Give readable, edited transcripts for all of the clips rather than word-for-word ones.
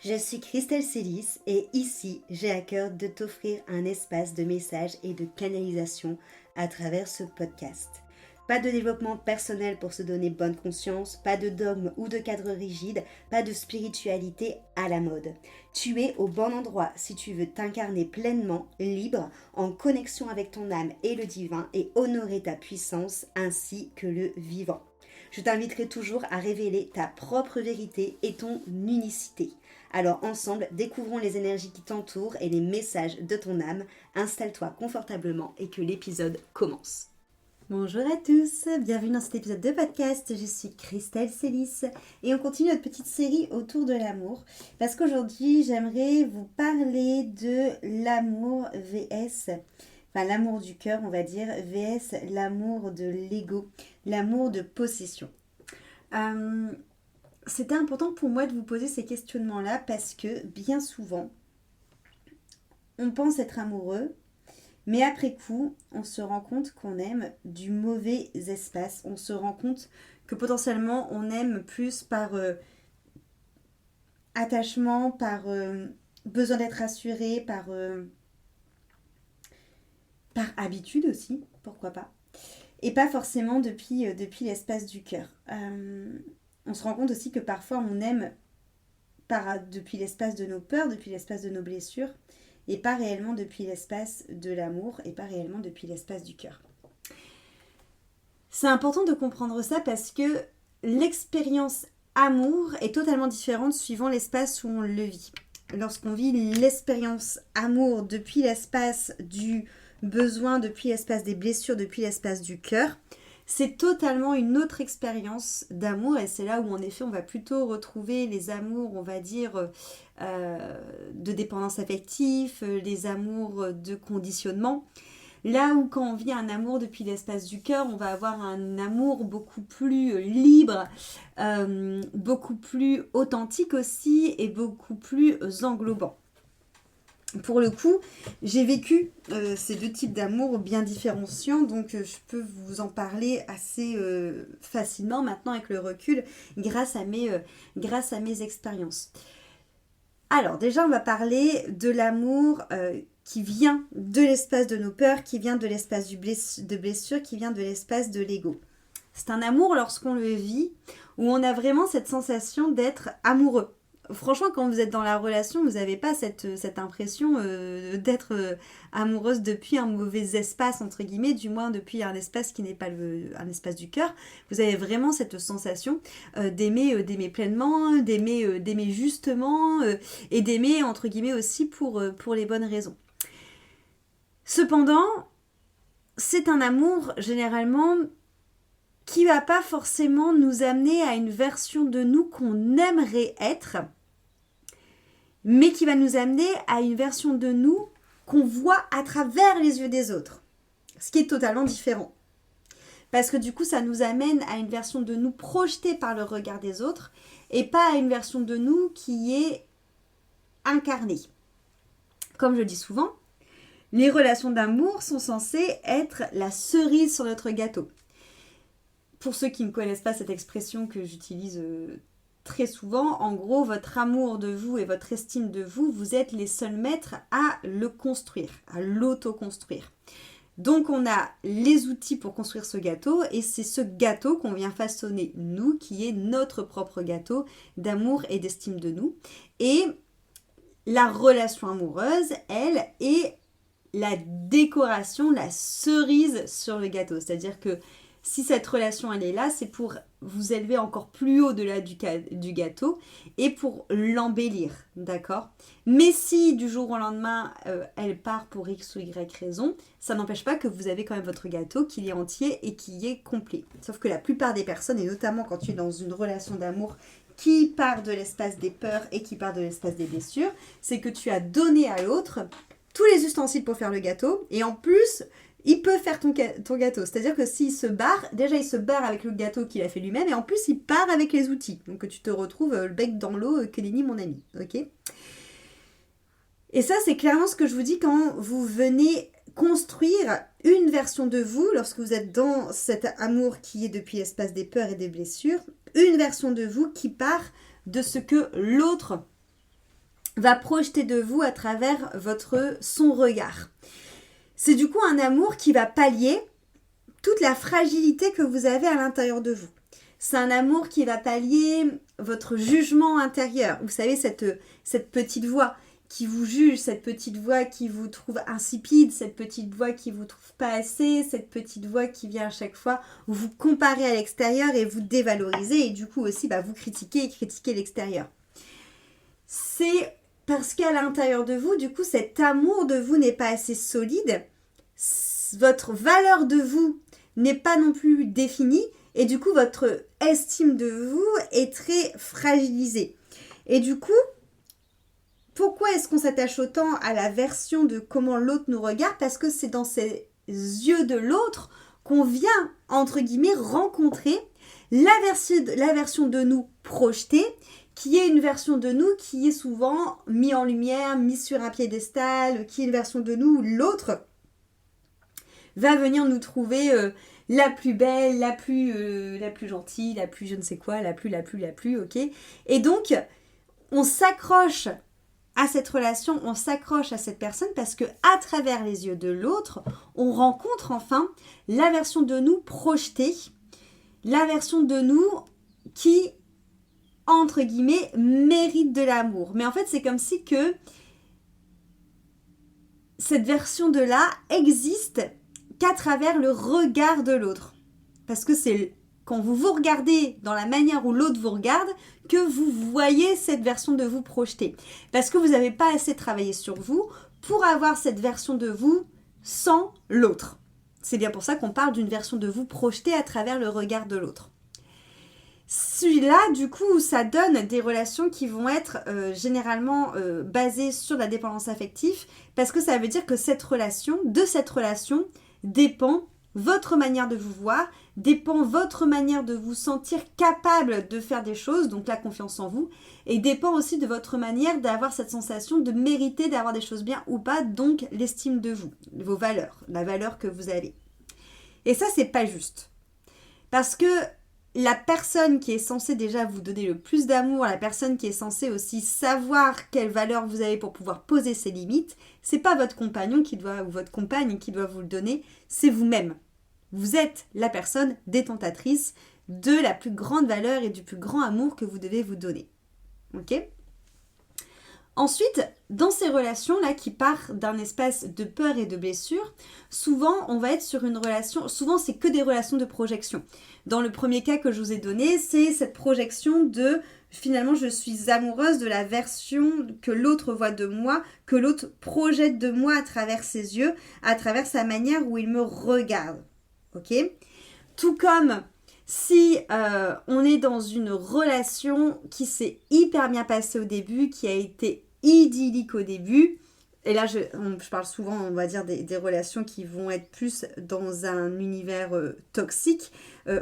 Je suis Christelle Célis et ici, j'ai à cœur de t'offrir un espace de messages et de canalisation à travers ce podcast. Pas de développement personnel pour se donner bonne conscience, pas de dogme ou de cadre rigide, pas de spiritualité à la mode. Tu es au bon endroit si tu veux t'incarner pleinement, libre, en connexion avec ton âme et le divin et honorer ta puissance ainsi que le vivant. Je t'inviterai toujours à révéler ta propre vérité et ton unicité. Alors ensemble, découvrons les énergies qui t'entourent et les messages de ton âme. Installe-toi confortablement et que l'épisode commence. Bonjour à tous, bienvenue dans cet épisode de podcast. Je suis Christelle Célis et on continue notre petite série autour de l'amour. Parce qu'aujourd'hui, j'aimerais vous parler de l'amour VS, enfin l'amour du cœur, on va dire, VS l'amour de l'ego, l'amour de possession. C'était important pour moi de vous poser ces questionnements-là parce que bien souvent, on pense être amoureux, mais après coup, on se rend compte qu'on aime du mauvais espace. On se rend compte que potentiellement, on aime plus par attachement, par besoin d'être rassuré, par habitude aussi, pourquoi pas. Et pas forcément depuis l'espace du cœur. On se rend compte aussi que parfois on aime depuis l'espace de nos peurs, depuis l'espace de nos blessures, et pas réellement depuis l'espace de l'amour, et pas réellement depuis l'espace du cœur. C'est important de comprendre ça parce que l'expérience amour est totalement différente suivant l'espace où on le vit. Lorsqu'on vit l'expérience amour depuis l'espace du besoin, depuis l'espace des blessures, depuis l'espace du cœur, c'est totalement une autre expérience d'amour et c'est là où en effet on va plutôt retrouver les amours, on va dire, de dépendance affective, les amours de conditionnement. Là où quand on vit un amour depuis l'espace du cœur, on va avoir un amour beaucoup plus libre, beaucoup plus authentique aussi et beaucoup plus englobant. Pour le coup, j'ai vécu ces deux types d'amour bien différenciants, donc je peux vous en parler assez facilement maintenant avec le recul grâce à mes expériences. Alors déjà, on va parler de l'amour qui vient de l'espace de nos peurs, qui vient de l'espace de blessure, qui vient de l'espace de l'ego. C'est un amour lorsqu'on le vit où on a vraiment cette sensation d'être amoureux. Franchement, quand vous êtes dans la relation, vous n'avez pas cette impression d'être amoureuse depuis un mauvais espace, entre guillemets, du moins depuis un espace qui n'est pas un espace du cœur. Vous avez vraiment cette sensation d'aimer pleinement, d'aimer justement, et d'aimer, entre guillemets, aussi pour les bonnes raisons. Cependant, c'est un amour, généralement, qui va pas forcément nous amener à une version de nous qu'on aimerait être, mais qui va nous amener à une version de nous qu'on voit à travers les yeux des autres, ce qui est totalement différent. Parce que du coup, ça nous amène à une version de nous projetée par le regard des autres et pas à une version de nous qui est incarnée. Comme je dis souvent, les relations d'amour sont censées être la cerise sur notre gâteau. Pour ceux qui ne connaissent pas cette expression que j'utilise très souvent, en gros, votre amour de vous et votre estime de vous, vous êtes les seuls maîtres à le construire, à l'auto-construire. Donc, on a les outils pour construire ce gâteau et c'est ce gâteau qu'on vient façonner, nous, qui est notre propre gâteau d'amour et d'estime de nous. Et la relation amoureuse, elle, est la décoration, la cerise sur le gâteau. C'est-à-dire que si cette relation elle est là, c'est pour vous élever encore plus au-delà du gâteau et pour l'embellir, d'accord ? Mais si du jour au lendemain, elle part pour X ou Y raison, ça n'empêche pas que vous avez quand même votre gâteau qui est entier et qui est complet. Sauf que la plupart des personnes, et notamment quand tu es dans une relation d'amour qui part de l'espace des peurs et qui part de l'espace des blessures, c'est que tu as donné à l'autre tous les ustensiles pour faire le gâteau et en plus il peut faire ton gâteau. C'est-à-dire que s'il se barre, déjà il se barre avec le gâteau qu'il a fait lui-même et en plus il part avec les outils. Donc que tu te retrouves le bec dans l'eau, que nenni mon ami. Ok ? Et ça c'est clairement ce que je vous dis quand vous venez construire une version de vous, lorsque vous êtes dans cet amour qui est depuis l'espace des peurs et des blessures, une version de vous qui part de ce que l'autre va projeter de vous à travers son regard. C'est du coup un amour qui va pallier toute la fragilité que vous avez à l'intérieur de vous. C'est un amour qui va pallier votre jugement intérieur. Vous savez, cette petite voix qui vous juge, cette petite voix qui vous trouve insipide, cette petite voix qui vous trouve pas assez, cette petite voix qui vient à chaque fois vous comparer à l'extérieur et vous dévaloriser et du coup aussi vous critiquer et critiquer l'extérieur. C'est parce qu'à l'intérieur de vous, du coup, cet amour de vous n'est pas assez solide, votre valeur de vous n'est pas non plus définie et du coup, votre estime de vous est très fragilisée. Et du coup, pourquoi est-ce qu'on s'attache autant à la version de comment l'autre nous regarde? Parce que c'est dans ces yeux de l'autre qu'on vient, entre guillemets, rencontrer la version de nous projetée, qui est une version de nous qui est souvent mise en lumière, mise sur un piédestal, qui est une version de nous où l'autre va venir nous trouver la plus belle, la plus gentille, la plus je ne sais quoi, la plus, ok. Et donc, on s'accroche à cette relation, on s'accroche à cette personne parce que à travers les yeux de l'autre, on rencontre enfin la version de nous projetée, la version de nous qui, entre guillemets, mérite de l'amour. Mais en fait, c'est comme si que cette version de là existe qu'à travers le regard de l'autre. Parce que c'est quand vous regardez dans la manière où l'autre vous regarde que vous voyez cette version de vous projetée. Parce que vous n'avez pas assez travaillé sur vous pour avoir cette version de vous sans l'autre. C'est bien pour ça qu'on parle d'une version de vous projetée à travers le regard de l'autre. Celui-là, du coup, ça donne des relations qui vont être généralement basées sur la dépendance affective parce que ça veut dire que de cette relation dépend votre manière de vous voir, dépend votre manière de vous sentir capable de faire des choses, donc la confiance en vous, et dépend aussi de votre manière d'avoir cette sensation de mériter d'avoir des choses bien ou pas, donc l'estime de vous, vos valeurs, la valeur que vous avez. Et ça, c'est pas juste. Parce que la personne qui est censée déjà vous donner le plus d'amour, la personne qui est censée aussi savoir quelle valeur vous avez pour pouvoir poser ses limites, c'est pas votre compagnon ou votre compagne qui doit vous le donner, c'est vous-même. Vous êtes la personne détentatrice de la plus grande valeur et du plus grand amour que vous devez vous donner. Ok ? Ensuite, dans ces relations-là qui partent d'un espace de peur et de blessure, souvent on va être sur une relation, souvent c'est que des relations de projection. Dans le premier cas que je vous ai donné, c'est cette projection de finalement je suis amoureuse de la version que l'autre voit de moi, que l'autre projette de moi à travers ses yeux, à travers sa manière où il me regarde. Ok ? Tout comme si on est dans une relation qui s'est hyper bien passée au début, qui a été idyllique au début, et là je parle souvent, on va dire, des relations qui vont être plus dans un univers toxique,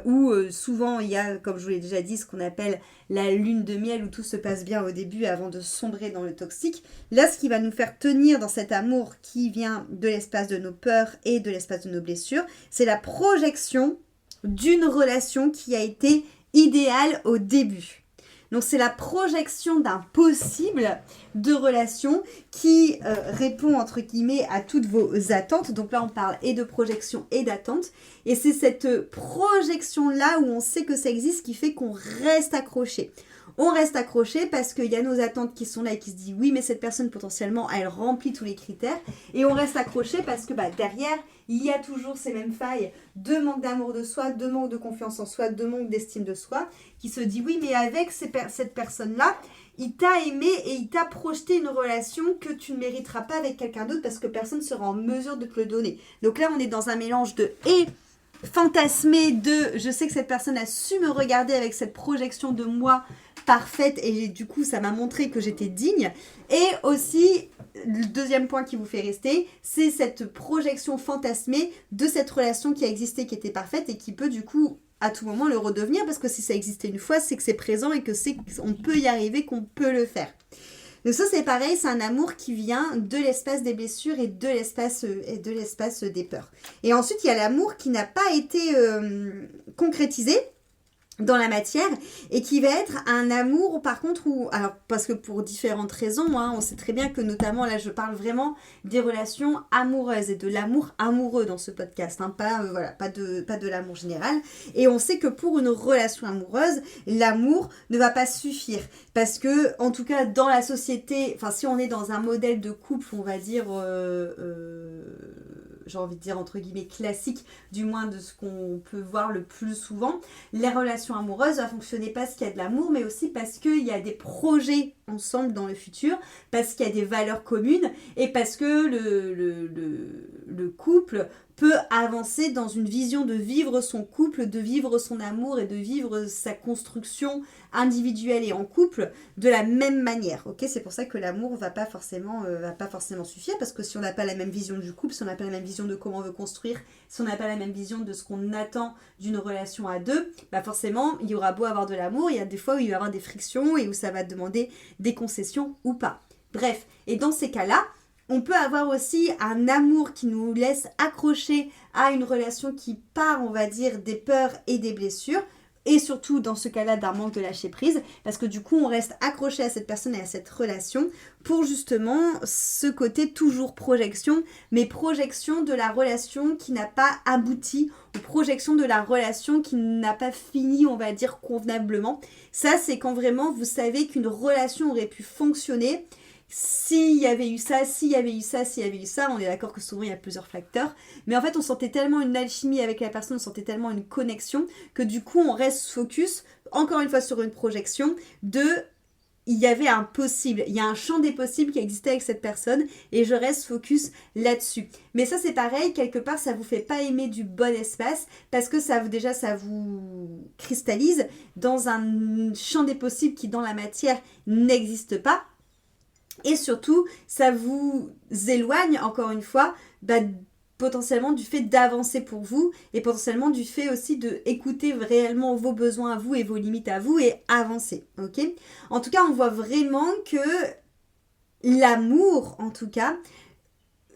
où souvent il y a, comme je vous l'ai déjà dit, ce qu'on appelle la lune de miel, où tout se passe bien au début avant de sombrer dans le toxique. Là, ce qui va nous faire tenir dans cet amour qui vient de l'espace de nos peurs et de l'espace de nos blessures, c'est la projection d'une relation qui a été idéale au début. Donc c'est la projection d'un possible de relation qui répond entre guillemets à toutes vos attentes. Donc là on parle et de projection et d'attente. Et c'est cette projection-là où on sait que ça existe qui fait qu'on reste accroché. On reste accroché parce qu'il y a nos attentes qui sont là et qui se disent oui mais cette personne potentiellement elle remplit tous les critères. Et on reste accroché parce que derrière il y a toujours ces mêmes failles de manque d'amour de soi, de manque de confiance en soi, de manque d'estime de soi, qui se dit oui mais avec cette personne-là, il t'a aimé et il t'a projeté une relation que tu ne mériteras pas avec quelqu'un d'autre parce que personne ne sera en mesure de te le donner. Donc là on est dans un mélange de fantasmé de je sais que cette personne a su me regarder avec cette projection de moi parfaite et du coup ça m'a montré que j'étais digne, et aussi le deuxième point qui vous fait rester, c'est cette projection fantasmée de cette relation qui a existé, qui était parfaite et qui peut du coup à tout moment le redevenir, parce que si ça existait une fois, c'est que c'est présent et que on peut y arriver, qu'on peut le faire. Donc ça c'est pareil, c'est un amour qui vient de l'espace des blessures et de l'espace des peurs. Et ensuite il y a l'amour qui n'a pas été concrétisé, dans la matière et qui va être un amour par contre où, alors parce que pour différentes raisons, hein, on sait très bien que notamment là je parle vraiment des relations amoureuses et de l'amour amoureux dans ce podcast, hein, pas, voilà, pas de l'amour général, et on sait que pour une relation amoureuse, l'amour ne va pas suffire parce que en tout cas dans la société, enfin si on est dans un modèle de couple on va dire j'ai envie de dire entre guillemets classique, du moins de ce qu'on peut voir le plus souvent, les relations amoureuses va fonctionner parce qu'il y a de l'amour, mais aussi parce qu'il y a des projets ensemble dans le futur, parce qu'il y a des valeurs communes et parce que le couple peut avancer dans une vision de vivre son couple, de vivre son amour et de vivre sa construction individuelle et en couple de la même manière. Ok, c'est pour ça que l'amour va pas forcément suffire, parce que si on n'a pas la même vision du couple, si on n'a pas la même vision de comment on veut construire, si on n'a pas la même vision de ce qu'on attend d'une relation à deux, bah forcément il y aura beau avoir de l'amour, il y a des fois où il va y avoir des frictions et où ça va demander des concessions ou pas. Bref, et dans ces cas-là, on peut avoir aussi un amour qui nous laisse accrocher à une relation qui part, on va dire, des peurs et des blessures. Et surtout, dans ce cas-là, d'un manque de lâcher prise. Parce que du coup, on reste accroché à cette personne et à cette relation pour justement ce côté toujours projection. Mais projection de la relation qui n'a pas abouti. Ou projection de la relation qui n'a pas fini, on va dire, convenablement. Ça, c'est quand vraiment vous savez qu'une relation aurait pu fonctionner s'il y avait eu ça, s'il y avait eu ça, s'il y avait eu ça. On est d'accord que souvent il y a plusieurs facteurs, mais en fait on sentait tellement une alchimie avec la personne, on sentait tellement une connexion que du coup on reste focus encore une fois sur une projection de il y avait un possible, il y a un champ des possibles qui existait avec cette personne et je reste focus là-dessus. Mais ça c'est pareil, quelque part ça vous fait pas aimer du bon espace parce que ça vous cristallise dans un champ des possibles qui dans la matière n'existe pas. Et surtout, ça vous éloigne, encore une fois, potentiellement du fait d'avancer pour vous et potentiellement du fait aussi de écouter réellement vos besoins à vous et vos limites à vous et avancer. Ok ? En tout cas, on voit vraiment que l'amour, en tout cas,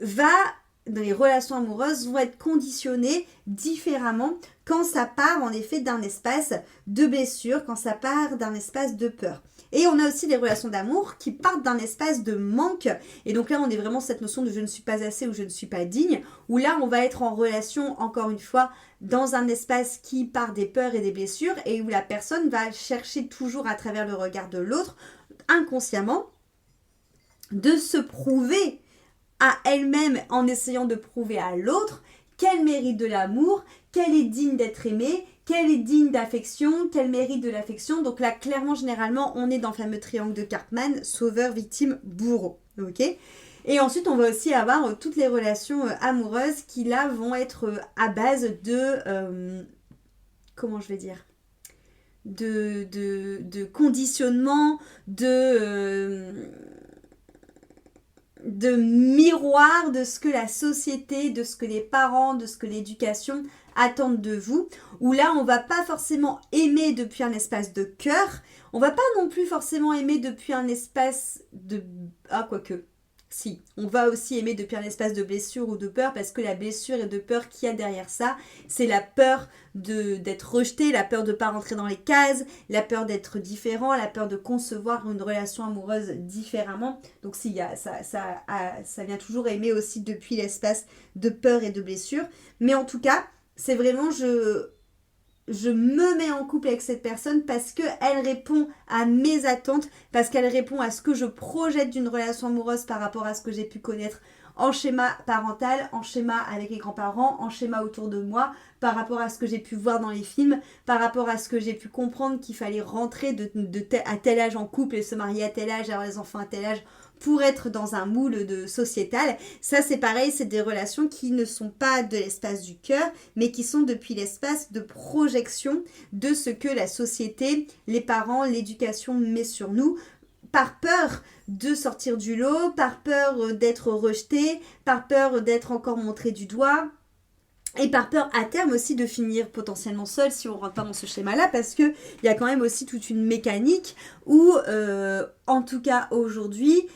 dans les relations amoureuses, vont être conditionnées différemment quand ça part en effet d'un espace de blessure, quand ça part d'un espace de peur. Et on a aussi des relations d'amour qui partent d'un espace de manque. Et donc là, on est vraiment cette notion de je ne suis pas assez ou je ne suis pas digne. Où là, on va être en relation, encore une fois, dans un espace qui part des peurs et des blessures. Et où la personne va chercher toujours à travers le regard de l'autre, inconsciemment, de se prouver à elle-même en essayant de prouver à l'autre qu'elle mérite de l'amour, qu'elle est digne d'être aimée, qu'elle est digne d'affection, qu'elle mérite de l'affection. Donc là, clairement, généralement, on est dans le fameux triangle de Karpman, sauveur, victime, bourreau. Ok ? Et ensuite, on va aussi avoir toutes les relations amoureuses qui, là, vont être à base de... comment je vais dire ? De conditionnement, de miroir de ce que la société, de ce que les parents, de ce que l'éducation attendent de vous, où là on va pas forcément aimer depuis un espace de cœur, on va pas non plus forcément aimer depuis un espace de... Ah quoique, si, on va aussi aimer depuis un espace de blessure ou de peur, parce que la blessure et de peur qu'il y a derrière ça, c'est la peur d'être rejeté, la peur de ne pas rentrer dans les cases, la peur d'être différent, la peur de concevoir une relation amoureuse différemment. Donc si, ça vient toujours aimer aussi depuis l'espace de peur et de blessure. Mais en tout cas, c'est vraiment je me mets en couple avec cette personne parce qu'elle répond à mes attentes, parce qu'elle répond à ce que je projette d'une relation amoureuse par rapport à ce que j'ai pu connaître en schéma parental, en schéma avec les grands-parents, en schéma autour de moi, par rapport à ce que j'ai pu voir dans les films, par rapport à ce que j'ai pu comprendre qu'il fallait rentrer à tel âge en couple et se marier à tel âge, avoir des enfants à tel âge, pour être dans un moule de sociétal. Ça c'est pareil, c'est des relations qui ne sont pas de l'espace du cœur, mais qui sont depuis l'espace de projection de ce que la société, les parents, l'éducation met sur nous, par peur de sortir du lot, par peur d'être rejeté, par peur d'être encore montré du doigt. Et par peur à terme aussi de finir potentiellement seul si on ne rentre pas dans ce schéma-là, parce qu'il y a quand même aussi toute une mécanique où, en tout cas aujourd'hui,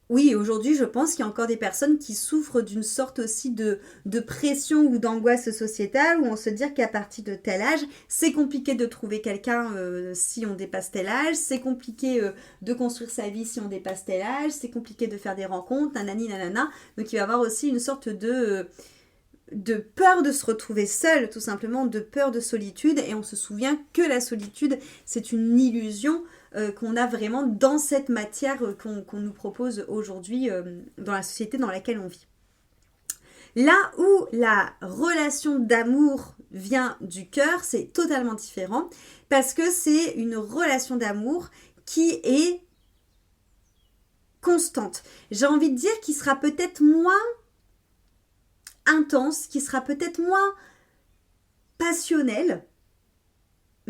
oui, aujourd'hui, je pense qu'il y a encore des personnes qui souffrent d'une sorte aussi de pression ou d'angoisse sociétale où on se dit qu'à partir de tel âge, c'est compliqué de trouver quelqu'un si on dépasse tel âge, c'est compliqué de construire sa vie si on dépasse tel âge, c'est compliqué de faire des rencontres, nanani, nanana. Donc il va y avoir aussi une sorte de peur de se retrouver seul, tout simplement, de peur de solitude. Et on se souvient que la solitude, c'est une illusion qu'on a vraiment dans cette matière qu'on nous propose aujourd'hui dans la société dans laquelle on vit. Là où la relation d'amour vient du cœur, c'est totalement différent parce que c'est une relation d'amour qui est constante. J'ai envie de dire qu'il sera peut-être moins intense, qui sera peut-être moins passionnelle,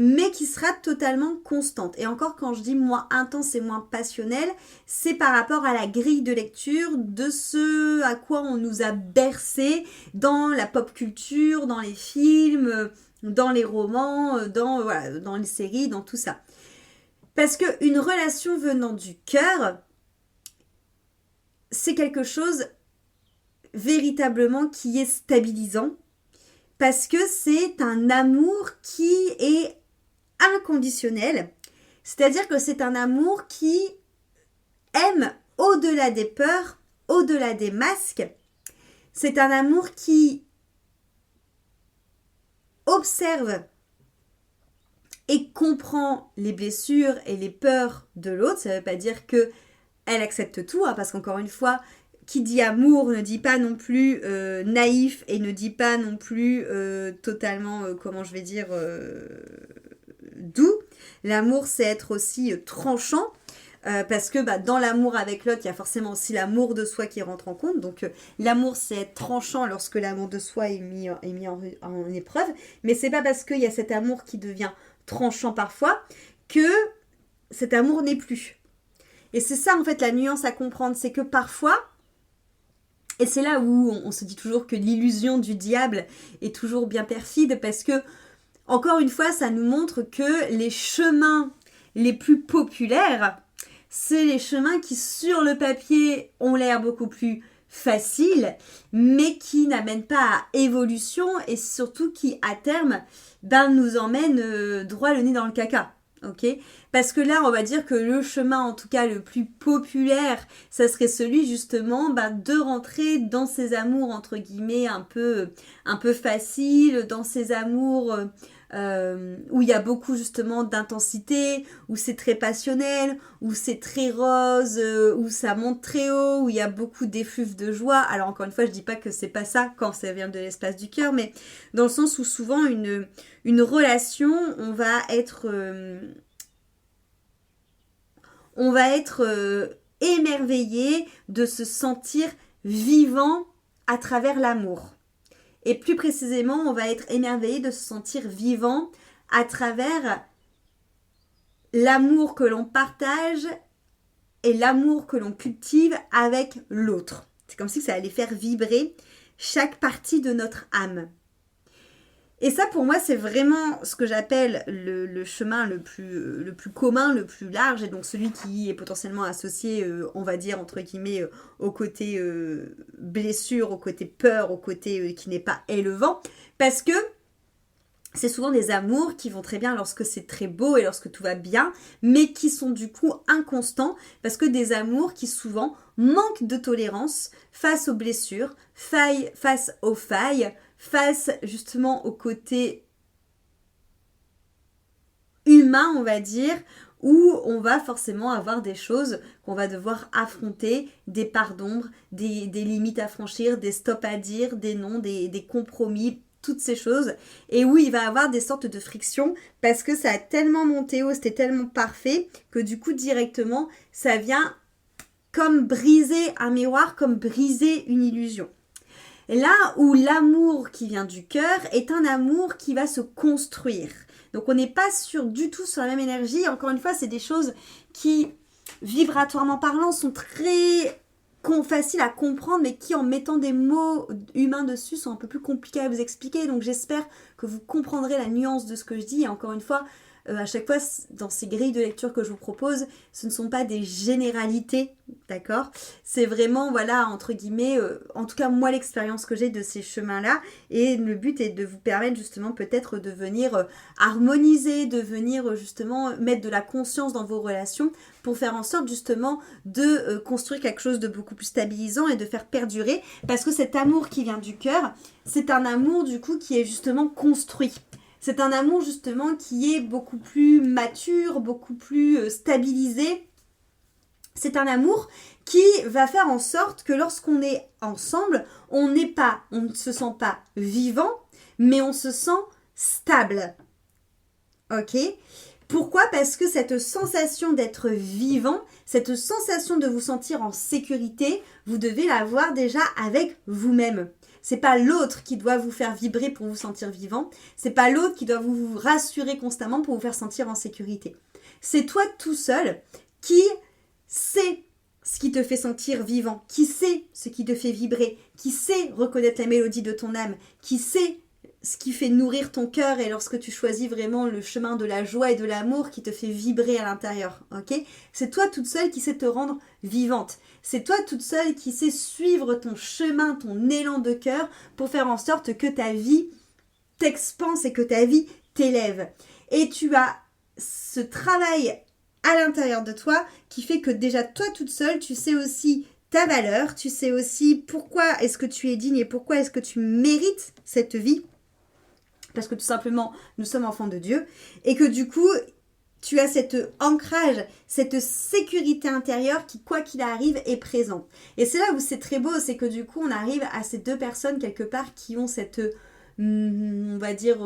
mais qui sera totalement constante. Et encore, quand je dis moins intense et moins passionnelle, c'est par rapport à la grille de lecture de ce à quoi on nous a bercé dans la pop culture, dans les films, dans les romans, dans les séries, dans tout ça. Parce qu'une relation venant du cœur, c'est quelque chose véritablement qui est stabilisant, parce que c'est un amour qui est inconditionnel, c'est-à-dire que c'est un amour qui aime au-delà des peurs, au-delà des masques. C'est un amour qui observe et comprend les blessures et les peurs de l'autre. Ça ne veut pas dire que elle accepte tout, hein, parce qu'encore une fois, qui dit amour ne dit pas non plus naïf et ne dit pas non plus totalement, doux. L'amour, c'est être aussi tranchant, parce que dans l'amour avec l'autre, il y a forcément aussi l'amour de soi qui rentre en compte. Donc l'amour, c'est être tranchant lorsque l'amour de soi est mis en épreuve. Mais c'est pas parce qu'il y a cet amour qui devient tranchant parfois que cet amour n'est plus. Et c'est ça en fait la nuance à comprendre, c'est que parfois, et c'est là où on se dit toujours que l'illusion du diable est toujours bien perfide, parce que encore une fois, ça nous montre que les chemins les plus populaires, c'est les chemins qui, sur le papier, ont l'air beaucoup plus faciles, mais qui n'amènent pas à évolution et surtout qui, à terme, nous emmènent droit le nez dans le caca. Ok, parce que là, on va dire que le chemin, en tout cas le plus populaire, ça serait celui justement de rentrer dans ces amours entre guillemets un peu faciles, dans ces amours où il y a beaucoup justement d'intensité, où c'est très passionnel, où c'est très rose, où ça monte très haut, où il y a beaucoup d'effluves de joie. Alors encore une fois, je dis pas que c'est pas ça quand ça vient de l'espace du cœur, mais dans le sens où souvent une relation, on va être émerveillé de se sentir vivant à travers l'amour. Et plus précisément, on va être émerveillé de se sentir vivant à travers l'amour que l'on partage et l'amour que l'on cultive avec l'autre. C'est comme si ça allait faire vibrer chaque partie de notre âme. Et ça, pour moi, c'est vraiment ce que j'appelle le chemin le plus commun, le plus large, et donc celui qui est potentiellement associé, on va dire, entre guillemets, au côté blessure, au côté peur, au côté qui n'est pas élevant, parce que c'est souvent des amours qui vont très bien lorsque c'est très beau et lorsque tout va bien, mais qui sont du coup inconstants, parce que des amours qui souvent manquent de tolérance face aux blessures, face aux failles, face justement au côté humain, on va dire, où on va forcément avoir des choses qu'on va devoir affronter, des parts d'ombre, des limites à franchir, des stops à dire, des non, des compromis, toutes ces choses, et où il va y avoir des sortes de frictions parce que ça a tellement monté haut, c'était tellement parfait que du coup directement ça vient comme briser un miroir, comme briser une illusion. Là où l'amour qui vient du cœur est un amour qui va se construire. Donc on n'est pas du tout sur la même énergie. Encore une fois, c'est des choses qui, vibratoirement parlant, sont très faciles à comprendre, mais qui, en mettant des mots humains dessus, sont un peu plus compliqués à vous expliquer. Donc j'espère que vous comprendrez la nuance de ce que je dis. Et encore une fois, à chaque fois, dans ces grilles de lecture que je vous propose, ce ne sont pas des généralités, d'accord? C'est vraiment, voilà, entre guillemets, en tout cas, moi, l'expérience que j'ai de ces chemins-là. Et le but est de vous permettre justement peut-être de venir harmoniser, de venir justement mettre de la conscience dans vos relations pour faire en sorte justement de construire quelque chose de beaucoup plus stabilisant et de faire perdurer. Parce que cet amour qui vient du cœur, c'est un amour du coup qui est justement construit. C'est un amour justement qui est beaucoup plus mature, beaucoup plus stabilisé. C'est un amour qui va faire en sorte que lorsqu'on est ensemble, on ne se sent pas vivant, mais on se sent stable. Ok ? Pourquoi ? Parce que cette sensation d'être vivant, cette sensation de vous sentir en sécurité, vous devez l'avoir déjà avec vous-même. C'est pas l'autre qui doit vous faire vibrer pour vous sentir vivant. C'est pas l'autre qui doit vous rassurer constamment pour vous faire sentir en sécurité. C'est toi tout seul qui sait ce qui te fait sentir vivant, qui sait ce qui te fait vibrer, qui sait reconnaître la mélodie de ton âme, qui sait ce qui fait nourrir ton cœur et lorsque tu choisis vraiment le chemin de la joie et de l'amour qui te fait vibrer à l'intérieur, ok ? C'est toi toute seule qui sait te rendre vivante. C'est toi toute seule qui sait suivre ton chemin, ton élan de cœur pour faire en sorte que ta vie t'expanse et que ta vie t'élève. Et tu as ce travail à l'intérieur de toi qui fait que déjà toi toute seule, tu sais aussi ta valeur, tu sais aussi pourquoi est-ce que tu es digne et pourquoi est-ce que tu mérites cette vie. Parce que tout simplement, nous sommes enfants de Dieu. Et que du coup, tu as cet ancrage, cette sécurité intérieure qui, quoi qu'il arrive, est présente. Et c'est là où c'est très beau, c'est que du coup, on arrive à ces deux personnes quelque part qui ont cette, on va dire,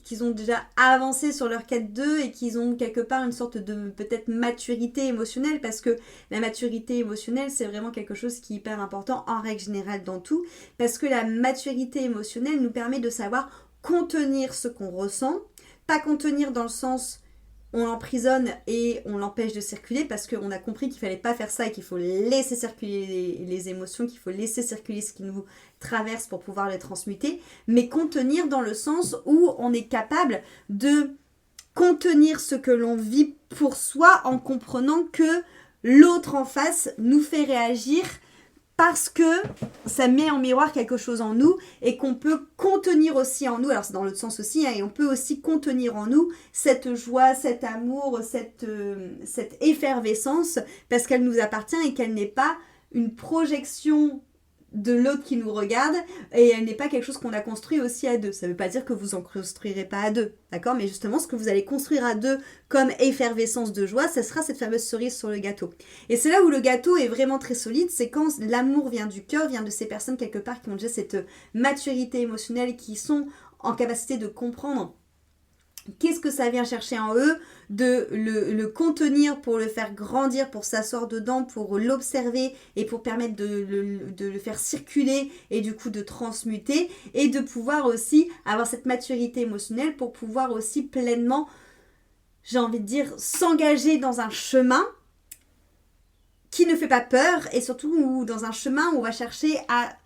qu'ils ont déjà avancé sur leur quête d'eux et qu'ils ont quelque part une sorte de peut-être maturité émotionnelle, parce que la maturité émotionnelle, c'est vraiment quelque chose qui est hyper important en règle générale dans tout, parce que la maturité émotionnelle nous permet de savoir contenir ce qu'on ressent, pas contenir dans le sens on l'emprisonne et on l'empêche de circuler, parce qu'on a compris qu'il fallait pas faire ça et qu'il faut laisser circuler les émotions, qu'il faut laisser circuler ce qui nous traverse pour pouvoir les transmuter, mais contenir dans le sens où on est capable de contenir ce que l'on vit pour soi en comprenant que l'autre en face nous fait réagir parce que ça met en miroir quelque chose en nous et qu'on peut contenir aussi en nous, alors c'est dans l'autre sens aussi, et on peut aussi contenir en nous cette joie, cet amour, cette effervescence, parce qu'elle nous appartient et qu'elle n'est pas une projection de l'autre qui nous regarde, et elle n'est pas quelque chose qu'on a construit aussi à deux. Ça ne veut pas dire que vous en construirez pas à deux, d'accord ? Mais justement, ce que vous allez construire à deux comme effervescence de joie, ça sera cette fameuse cerise sur le gâteau. Et c'est là où le gâteau est vraiment très solide, c'est quand l'amour vient du cœur, vient de ces personnes quelque part qui ont déjà cette maturité émotionnelle, qui sont en capacité de comprendre qu'est-ce que ça vient chercher en eux, de le contenir pour le faire grandir, pour s'asseoir dedans, pour l'observer et pour permettre de le faire circuler et du coup de transmuter, et de pouvoir aussi avoir cette maturité émotionnelle pour pouvoir aussi pleinement, j'ai envie de dire, s'engager dans un chemin qui ne fait pas peur, et surtout dans un chemin où on va chercher à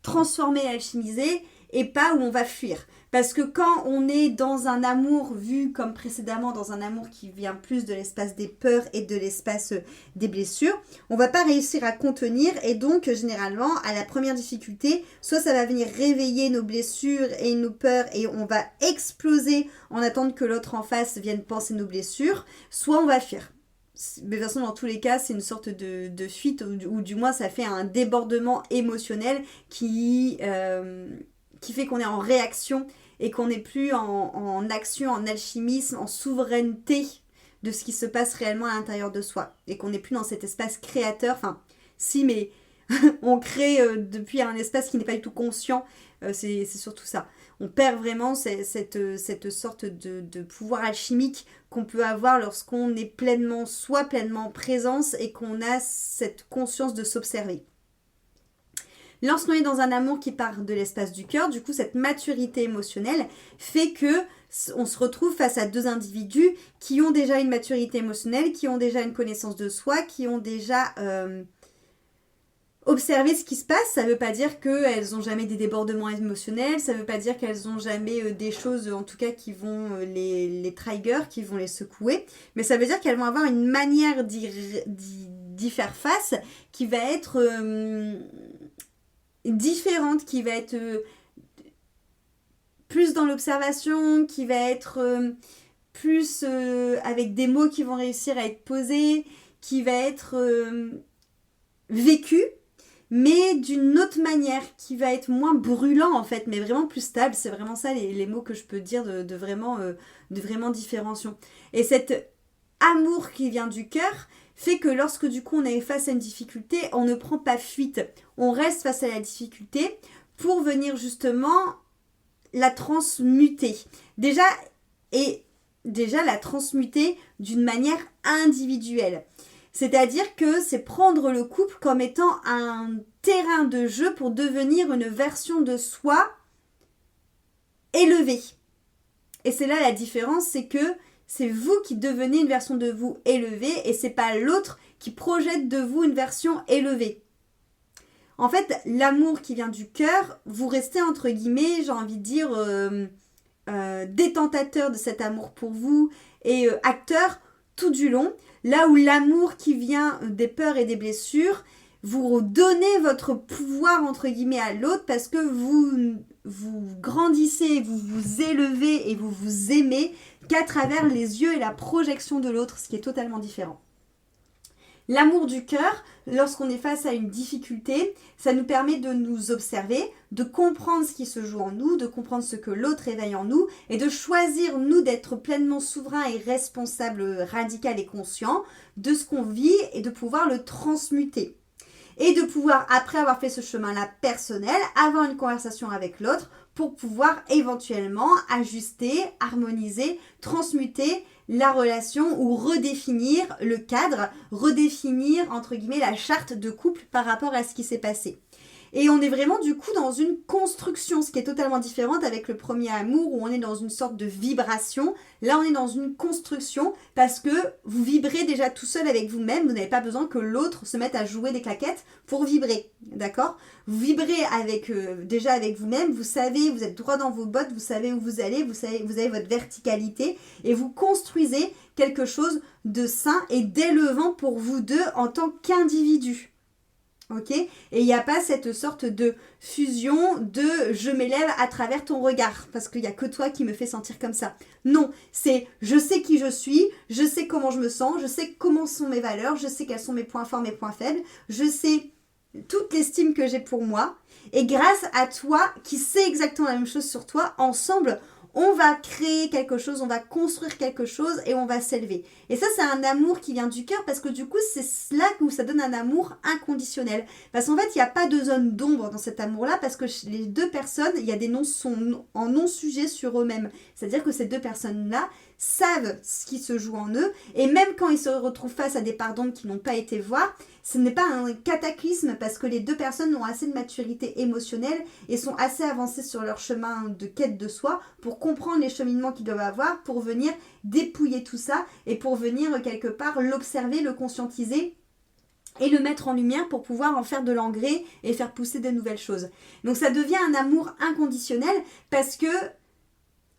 transformer, alchimiser, et pas où on va fuir. Parce que quand on est dans un amour, vu comme précédemment, dans un amour qui vient plus de l'espace des peurs et de l'espace des blessures, on va pas réussir à contenir, et donc généralement à la première difficulté, soit ça va venir réveiller nos blessures et nos peurs et on va exploser en attendant que l'autre en face vienne penser nos blessures, soit on va fuir. Mais de toute façon, dans tous les cas, c'est une sorte de fuite, ou du moins ça fait un débordement émotionnel qui fait qu'on est en réaction et qu'on n'est plus en action, en alchimisme, en souveraineté de ce qui se passe réellement à l'intérieur de soi. Et qu'on n'est plus dans cet espace créateur. Enfin, si, mais on crée depuis un espace qui n'est pas du tout conscient. C'est surtout ça. On perd vraiment cette sorte de pouvoir alchimique qu'on peut avoir lorsqu'on est pleinement soi, pleinement en présence, et qu'on a cette conscience de s'observer. Lorsqu'on est dans un amour qui part de l'espace du cœur, du coup, cette maturité émotionnelle fait que on se retrouve face à deux individus qui ont déjà une maturité émotionnelle, qui ont déjà une connaissance de soi, qui ont déjà observer ce qui se passe. Ça veut pas dire qu'elles ont jamais des débordements émotionnels, ça veut pas dire qu'elles ont jamais des choses, en tout cas, qui vont les trigger, qui vont les secouer, mais ça veut dire qu'elles vont avoir une manière d'y faire face qui va être différente, qui va être plus dans l'observation, qui va être plus avec des mots qui vont réussir à être posés, qui va être vécu, mais d'une autre manière, qui va être moins brûlant en fait, mais vraiment plus stable. C'est vraiment ça les mots que je peux dire de vraiment différenciation. Et cet amour qui vient du cœur fait que lorsque du coup on est face à une difficulté, on ne prend pas fuite, on reste face à la difficulté pour venir justement la transmuter. Déjà la transmuter d'une manière individuelle. C'est-à-dire que c'est prendre le couple comme étant un terrain de jeu pour devenir une version de soi élevée. Et c'est là la différence, c'est que c'est vous qui devenez une version de vous élevée et c'est pas l'autre qui projette de vous une version élevée. En fait, l'amour qui vient du cœur, vous restez entre guillemets, j'ai envie de dire, détentateur de cet amour pour vous et acteur tout du long. Là où l'amour qui vient des peurs et des blessures, vous donnez votre pouvoir entre guillemets à l'autre parce que vous grandissez, vous vous élevez et vous vous aimez qu'à travers les yeux et la projection de l'autre, ce qui est totalement différent. L'amour du cœur, lorsqu'on est face à une difficulté, ça nous permet de nous observer, de comprendre ce qui se joue en nous, de comprendre ce que l'autre éveille en nous et de choisir, nous, d'être pleinement souverain et responsable, radical et conscient de ce qu'on vit et de pouvoir le transmuter. Et de pouvoir, après avoir fait ce chemin-là personnel, avoir une conversation avec l'autre pour pouvoir éventuellement ajuster, harmoniser, transmuter la relation ou redéfinir le cadre, redéfinir entre guillemets la charte de couple par rapport à ce qui s'est passé. Et on est vraiment du coup dans une construction, ce qui est totalement différente avec le premier amour où on est dans une sorte de vibration. Là on est dans une construction parce que vous vibrez déjà tout seul avec vous-même, vous n'avez pas besoin que l'autre se mette à jouer des claquettes pour vibrer, d'accord ? Vous vibrez déjà avec vous-même, vous savez, vous êtes droit dans vos bottes, vous savez où vous allez, vous avez votre verticalité et vous construisez quelque chose de sain et d'élevant pour vous deux en tant qu'individu. Ok ? Et il n'y a pas cette sorte de fusion de je m'élève à travers ton regard parce qu'il n'y a que toi qui me fais sentir comme ça. Non, c'est je sais qui je suis, je sais comment je me sens, je sais comment sont mes valeurs, je sais quels sont mes points forts, mes points faibles, je sais toute l'estime que j'ai pour moi et grâce à toi qui sais exactement la même chose sur toi, ensemble, on va créer quelque chose, on va construire quelque chose et on va s'élever. Et ça, c'est un amour qui vient du cœur parce que du coup, c'est là où ça donne un amour inconditionnel. Parce qu'en fait, il n'y a pas de zone d'ombre dans cet amour-là parce que les deux personnes, il y a des noms sont en non-sujet sur eux-mêmes. C'est-à-dire que ces deux personnes-là savent ce qui se joue en eux et même quand ils se retrouvent face à des parts d'ombre qui n'ont pas été voir, ce n'est pas un cataclysme parce que les deux personnes ont assez de maturité émotionnelle et sont assez avancées sur leur chemin de quête de soi pour comprendre les cheminements qu'ils doivent avoir, pour venir dépouiller tout ça et pour venir quelque part l'observer, le conscientiser et le mettre en lumière pour pouvoir en faire de l'engrais et faire pousser de nouvelles choses. Donc ça devient un amour inconditionnel parce que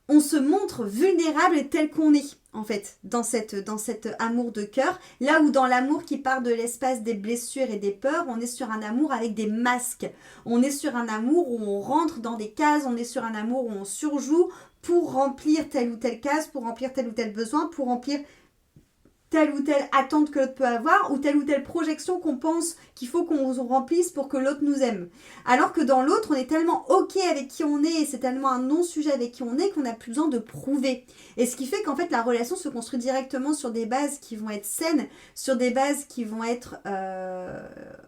on se montre vulnérable tel qu'on est, en fait, dans cet amour de cœur. Là où dans l'amour qui part de l'espace des blessures et des peurs, on est sur un amour avec des masques. On est sur un amour où on rentre dans des cases, on est sur un amour où on surjoue pour remplir telle ou telle case, pour remplir tel ou tel besoin, pour remplir telle ou telle attente que l'autre peut avoir ou telle projection qu'on pense qu'il faut qu'on remplisse pour que l'autre nous aime. Alors que dans l'autre, on est tellement ok avec qui on est et c'est tellement un non-sujet avec qui on est qu'on n'a plus besoin de prouver. Et ce qui fait qu'en fait, la relation se construit directement sur des bases qui vont être saines, sur des bases qui vont être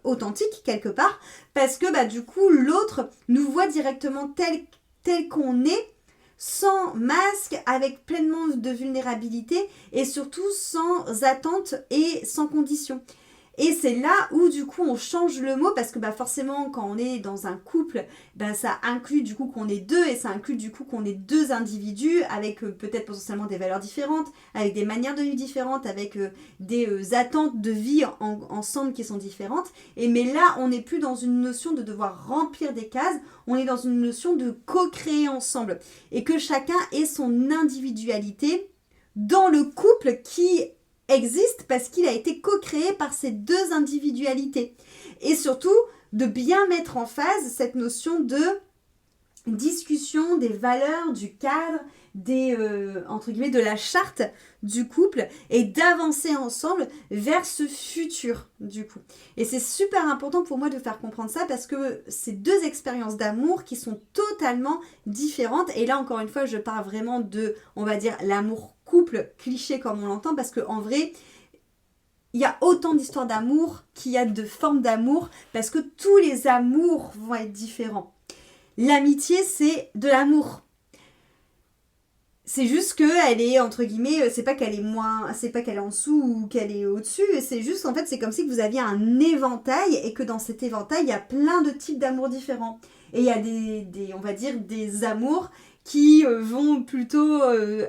authentiques quelque part, parce que du coup, l'autre nous voit directement tel qu'on est, sans masque, avec pleinement de vulnérabilité et surtout sans attente et sans condition. Et c'est là où du coup on change le mot parce que forcément quand on est dans un couple, ça inclut du coup qu'on est deux et ça inclut du coup qu'on est deux individus avec peut-être potentiellement des valeurs différentes, avec des manières de vie différentes, avec des attentes de vie ensemble qui sont différentes. Mais là on n'est plus dans une notion de devoir remplir des cases, on est dans une notion de co-créer ensemble et que chacun ait son individualité dans le couple qui existe parce qu'il a été co-créé par ces deux individualités. Et surtout, de bien mettre en phase cette notion de discussion des valeurs, du cadre, entre guillemets, de la charte du couple et d'avancer ensemble vers ce futur du coup. Et c'est super important pour moi de faire comprendre ça parce que c'est deux expériences d'amour qui sont totalement différentes. Et là, encore une fois, je parle vraiment de, on va dire, l'amour couple cliché comme on l'entend parce qu'en vrai, il y a autant d'histoires d'amour qu'il y a de formes d'amour parce que tous les amours vont être différents. L'amitié, c'est de l'amour. C'est juste qu'elle est, entre guillemets, c'est pas qu'elle est en dessous ou qu'elle est au-dessus, c'est juste qu'en fait, c'est comme si vous aviez un éventail et que dans cet éventail, il y a plein de types d'amour différents. Et il y a on va dire, des amours qui vont plutôt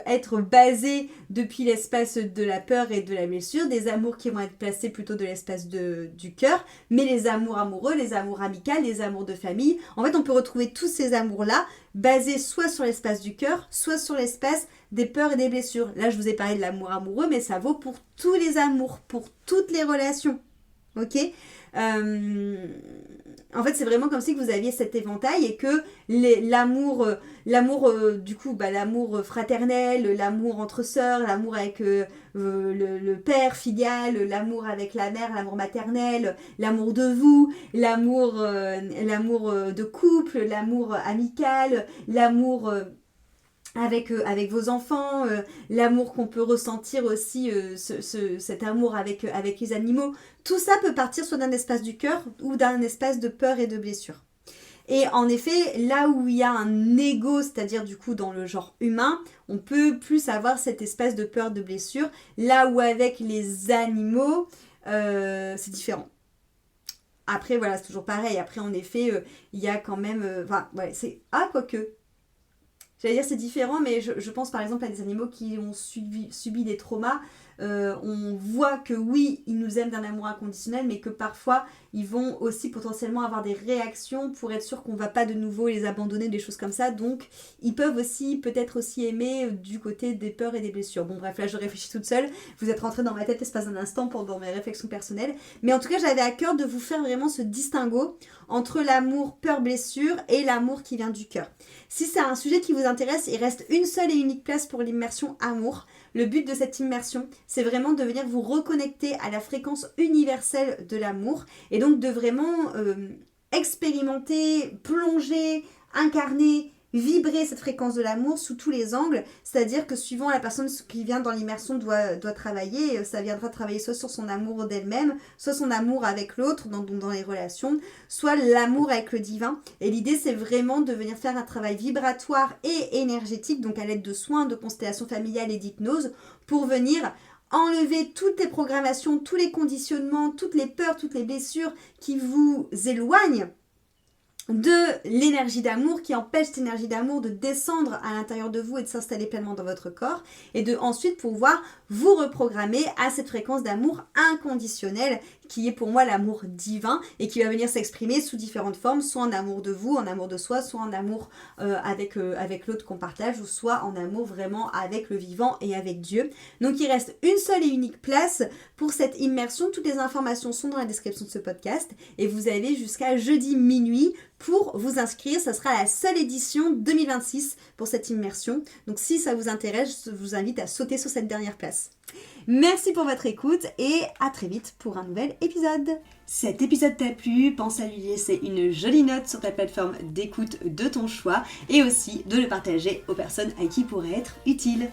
être basés depuis l'espace de la peur et de la blessure, des amours qui vont être placés plutôt de l'espace du cœur, mais les amours amoureux, les amours amicaux, les amours de famille, en fait on peut retrouver tous ces amours-là basés soit sur l'espace du cœur, soit sur l'espace des peurs et des blessures. Là je vous ai parlé de l'amour amoureux, mais ça vaut pour tous les amours, pour toutes les relations, ok ? En fait, c'est vraiment comme si vous aviez cet éventail et que l'amour fraternel, l'amour entre sœurs, l'amour avec le père filial, l'amour avec la mère, l'amour maternel, l'amour de vous, l'amour de couple, l'amour amical, l'amour avec vos enfants, l'amour qu'on peut ressentir aussi, cet amour avec les animaux. Tout ça peut partir soit d'un espace du cœur ou d'un espace de peur et de blessure. Et en effet, là où il y a un ego, c'est-à-dire du coup dans le genre humain, on peut plus avoir cet espace de peur, de blessure. Là où avec les animaux, c'est différent. Après, voilà, c'est toujours pareil. Après, en effet, il y a quand même... quoique... J'allais dire c'est différent, mais je pense par exemple à des animaux qui ont subi des traumas. On voit que oui, ils nous aiment d'un amour inconditionnel, mais que parfois, ils vont aussi potentiellement avoir des réactions pour être sûr qu'on ne va pas de nouveau les abandonner, des choses comme ça. Donc, ils peuvent aussi, peut-être aussi aimer du côté des peurs et des blessures. Bon bref, là je réfléchis toute seule. Vous êtes rentrés dans ma tête l'espace d'un instant pendant mes réflexions personnelles. Mais en tout cas, j'avais à cœur de vous faire vraiment ce distinguo entre l'amour peur-blessure et l'amour qui vient du cœur. Si c'est un sujet qui vous intéresse, il reste une seule et unique place pour l'immersion amour. Le but de cette immersion, c'est vraiment de venir vous reconnecter à la fréquence universelle de l'amour et donc de vraiment expérimenter, plonger, incarner, vibrer cette fréquence de l'amour sous tous les angles, c'est-à-dire que suivant la personne qui vient dans l'immersion doit travailler, ça viendra travailler soit sur son amour d'elle-même, soit son amour avec l'autre dans les relations, soit l'amour avec le divin. Et l'idée, c'est vraiment de venir faire un travail vibratoire et énergétique, donc à l'aide de soins, de constellations familiales et d'hypnose, pour venir enlever toutes les programmations, tous les conditionnements, toutes les peurs, toutes les blessures qui vous éloignent de l'énergie d'amour, qui empêche cette énergie d'amour de descendre à l'intérieur de vous et de s'installer pleinement dans votre corps, et de ensuite pouvoir vous reprogrammer à cette fréquence d'amour inconditionnel qui est pour moi l'amour divin et qui va venir s'exprimer sous différentes formes, soit en amour de vous, en amour de soi, soit en amour avec l'autre qu'on partage, ou soit en amour vraiment avec le vivant et avec Dieu. Donc il reste une seule et unique place pour cette immersion. Toutes les informations sont dans la description de ce podcast et vous avez jusqu'à jeudi minuit pour vous inscrire. Ça sera la seule édition 2026 pour cette immersion. Donc si ça vous intéresse, je vous invite à sauter sur cette dernière place. Merci pour votre écoute et à très vite pour un nouvel épisode. Cet épisode t'a plu, pense à lui laisser une jolie note sur ta plateforme d'écoute de ton choix et aussi de le partager aux personnes à qui il pourrait être utile.